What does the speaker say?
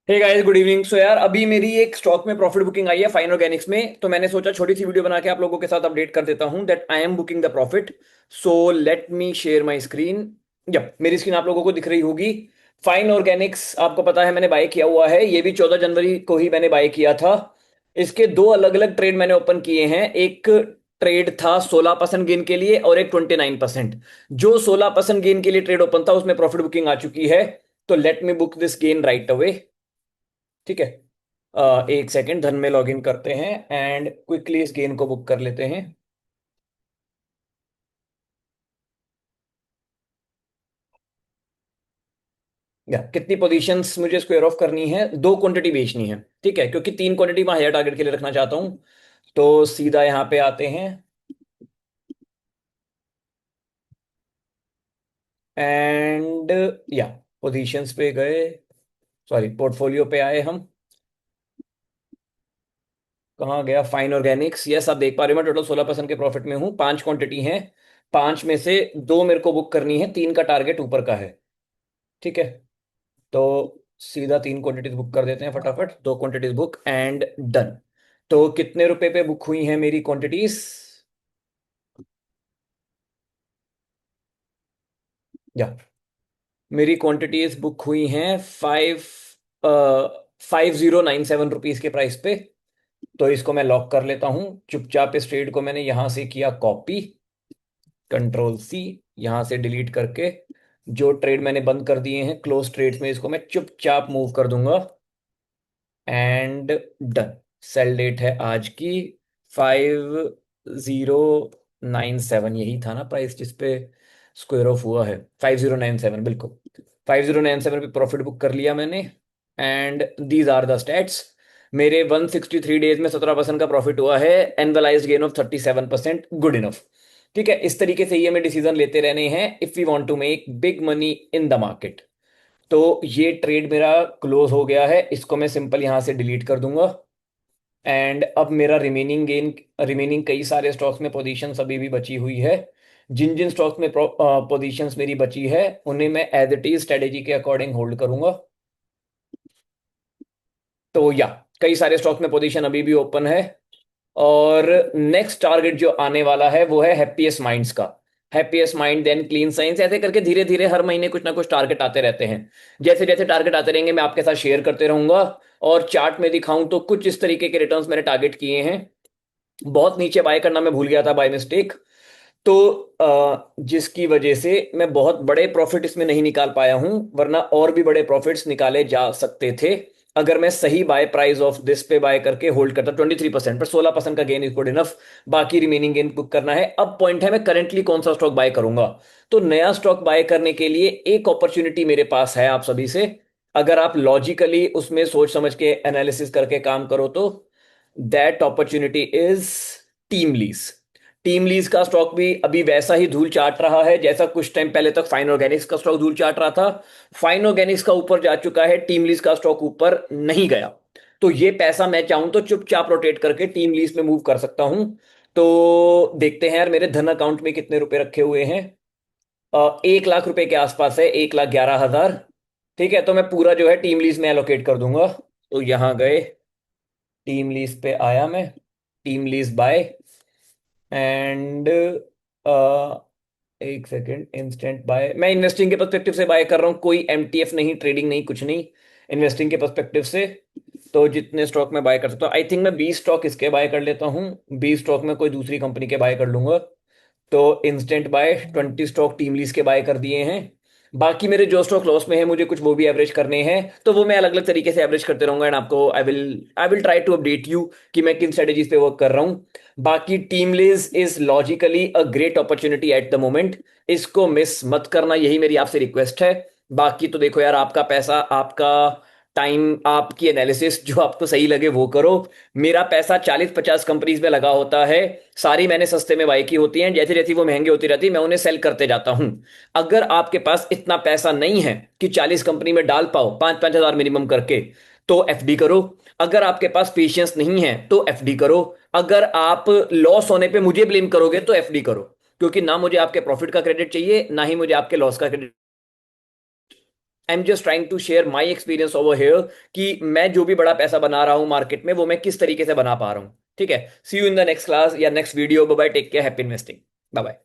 हे guys, good evening. So यार, अभी मेरी एक स्टॉक में प्रॉफिट बुकिंग आई है फाइन ऑर्गेनिक्स में। तो मैंने सोचा छोटी सी वीडियो बना के आप लोगों के साथ अपडेट कर देता हूं that I am booking the profit. So let me share my screen. Yup, मेरी स्क्रीन आप लोगों को दिख रही होगी। फाइन ऑर्गेनिक्स आपको पता है मैंने बाय किया हुआ है। ये भी 14 जनवरी को ही मैंने बाय किया था। इसके दो अलग अलग ट्रेड मैंने ओपन किए हैं। एक ट्रेड था 16% गेन के लिए और एक 29%। जो 16% गेन के लिए ट्रेड ओपन था उसमें प्रॉफिट बुकिंग आ चुकी है। तो let me book this gain right away. ठीक है। एक सेकंड, धन में लॉगिन करते हैं एंड क्विकली इस गेन को बुक कर लेते हैं। या कितनी पोजीशंस मुझे स्क्वायर ऑफ करनी है? दो क्वांटिटी बेचनी है। ठीक है, क्योंकि तीन क्वांटिटी मैं हायर टारगेट के लिए रखना चाहता हूं। तो सीधा यहां पे आते हैं एंड या पोजीशंस पे गए। सॉरी, पोर्टफोलियो पे आए हम। कहाँ गया फाइन ऑर्गेनिक्स? यस, आप देख पा रहे हो मैं टोटल 16% के प्रॉफिट में हूँ। पांच क्वांटिटी हैं। पांच में से दो मेरे को बुक करनी है, तीन का टारगेट ऊपर का है। ठीक है। तो सीधा तीन क्वांटिटीज बुक कर देते हैं फटाफट। दो क्वांटिटीज बुक एंड डन। तो कितने रुपए पे बुक हुई हैं मेरी क्वांटिटीज? या मेरी क्वांटिटीज बुक हुई हैं 5097 रुपीज के प्राइस पे। तो इसको मैं लॉक कर लेता हूं चुपचाप। इस ट्रेड को मैंने यहां से किया कॉपी, कंट्रोल C, यहां से डिलीट करके जो ट्रेड मैंने बंद कर दिए हैं क्लोज ट्रेड्स में, इसको मैं चुपचाप मूव कर दूंगा एंड डन। सेल डेट है आज की 5097। यही था ना प्राइस जिसपे स्क्वायर ऑफ हुआ है? 5097, बिल्कुल। 5097 पे प्रॉफिट बुक कर लिया मैंने। And these are the stats. मेरे 163 डेज में 17% का प्रॉफिट हुआ है। Annualised gain of 37%, good enough. ठीक है, इस तरीके से ही हमें डिसीजन लेते रहने हैं if we want to make big money in the market. तो ये ट्रेड मेरा क्लोज हो गया है। इसको मैं सिंपल यहां से डिलीट कर दूंगा। एंड अब मेरा रिमेनिंग गेन, रिमेनिंग कई सारे स्टॉक्स में पोजीशंस अभी भी बची हुई है। जिन जिन स्टॉक्स में पोजीशंस मेरी बची है उन्हें मैं एज इट इज स्ट्रेटेजी के अकॉर्डिंग होल्ड करूंगा। तो या कई सारे स्टॉक्स में पोजीशन अभी भी ओपन है। और नेक्स्ट टारगेट जो आने वाला है वो है हैप्पीएस्ट माइंड्स का। Happiest mind, then clean science, ऐसे करके धीरे धीरे हर महीने कुछ ना कुछ टारगेट आते रहते हैं। जैसे जैसे टारगेट आते रहेंगे मैं आपके साथ शेयर करते रहूंगा। और चार्ट में दिखाऊं तो कुछ इस तरीके के रिटर्न्स मैंने टारगेट किए हैं। बहुत नीचे बाय करना मैं भूल गया था बाय मिस्टेक। तो जिसकी वजह से मैं बहुत बड़े प्रॉफिट इसमें नहीं निकाल पाया हूं, वरना और भी बड़े प्रॉफिट्स निकाले जा सकते थे अगर मैं सही बाय प्राइस ऑफ दिस पे बाय करके होल्ड करता। 23%, पर 16% का गेन इज गुड इनफ। बाकी रिमेनिंग गेन बुक करना है। अब पॉइंट है मैं करंटली कौन सा स्टॉक बाय करूंगा। तो नया स्टॉक बाय करने के लिए एक अपॉर्चुनिटी मेरे पास है आप सभी से। अगर आप लॉजिकली उसमें सोच समझ के एनालिसिस करके काम करो तो that opportunity is team lease. Team lease का स्टॉक भी अभी वैसा ही धूल चाट रहा है जैसा कुछ टाइम पहले तक फाइन ऑर्गेनिक्स का स्टॉक धूल चाट रहा था। फाइन ऑर्गेनिक्स का ऊपर जा चुका है, टीम लीज का स्टॉक ऊपर नहीं गया। तो ये पैसा मैं चाहूं तो चुपचाप रोटेट करके टीम लीज में मूव कर सकता हूं। तो देखते हैं यार मेरे धन अकाउंट में कितने रुपए रखे हुए हैं। 1 लाख रुपए के आसपास है, 1,11,000। ठीक है, तो मैं पूरा जो है टीम लीज में एलोकेट कर दूंगा। तो यहां गए, टीम लीज पे आया मैं, टीम लीज बाय एंड एक सेकेंड, इंस्टेंट बाय। मैं इन्वेस्टिंग के पर्सपेक्टिव से बाय कर रहा हूँ, कोई एमटीएफ नहीं, ट्रेडिंग नहीं, कुछ नहीं। इन्वेस्टिंग के पर्सपेक्टिव से तो जितने स्टॉक में बाय कर सकता हूँ, आई थिंक मैं 20 स्टॉक इसके बाय कर लेता हूँ। 20 स्टॉक में कोई दूसरी कंपनी के बाय कर लूंगा। तो instant bye 20 stock team lease के बाय कर दिए हैं। बाकी मेरे जो स्टॉक लॉस में है मुझे कुछ वो भी एवरेज करने हैं, तो वो मैं अलग अलग तरीके से एवरेज करते रहूंगा। एंड आपको I will try to update you कि मैं किन स्ट्रेटेजीज पे वर्क कर रहा हूँ। बाकी team lease is logically a great opportunity at the moment. इसको मिस मत करना, यही मेरी आपसे रिक्वेस्ट है। बाकी तो देखो यार, आपका पैसा, आपका टाइम, आपकी एनालिसिस जो आपको सही लगे वो करो। मेरा पैसा 40-50 कंपनीज में लगा होता है। सारी मैंने सस्ते में बाई की होती हैं, जैसे जैसी वो महंगी होती रहती है मैं उन्हें सेल करते जाता हूं। अगर आपके पास इतना पैसा नहीं है कि 40 कंपनी में डाल पाओ 5-5 हजार मिनिमम करके, तो एफडी करो। अगर आपके पास पेशेंस नहीं है तो एफडी करो। अगर आप लॉस होने पे मुझे ब्लेम करोगे तो एफडी करो। क्योंकि ना मुझे आपके प्रॉफिट का क्रेडिट चाहिए, ना ही मुझे आपके लॉस का credit. I am just trying to share my experience over here कि मैं जो भी बड़ा पैसा बना रहा हूँ मार्केट में वो मैं किस तरीके से बना पा रहा हूँ। ठीक है, see you in the next class या next video. Bye bye, take care, happy investing, bye bye.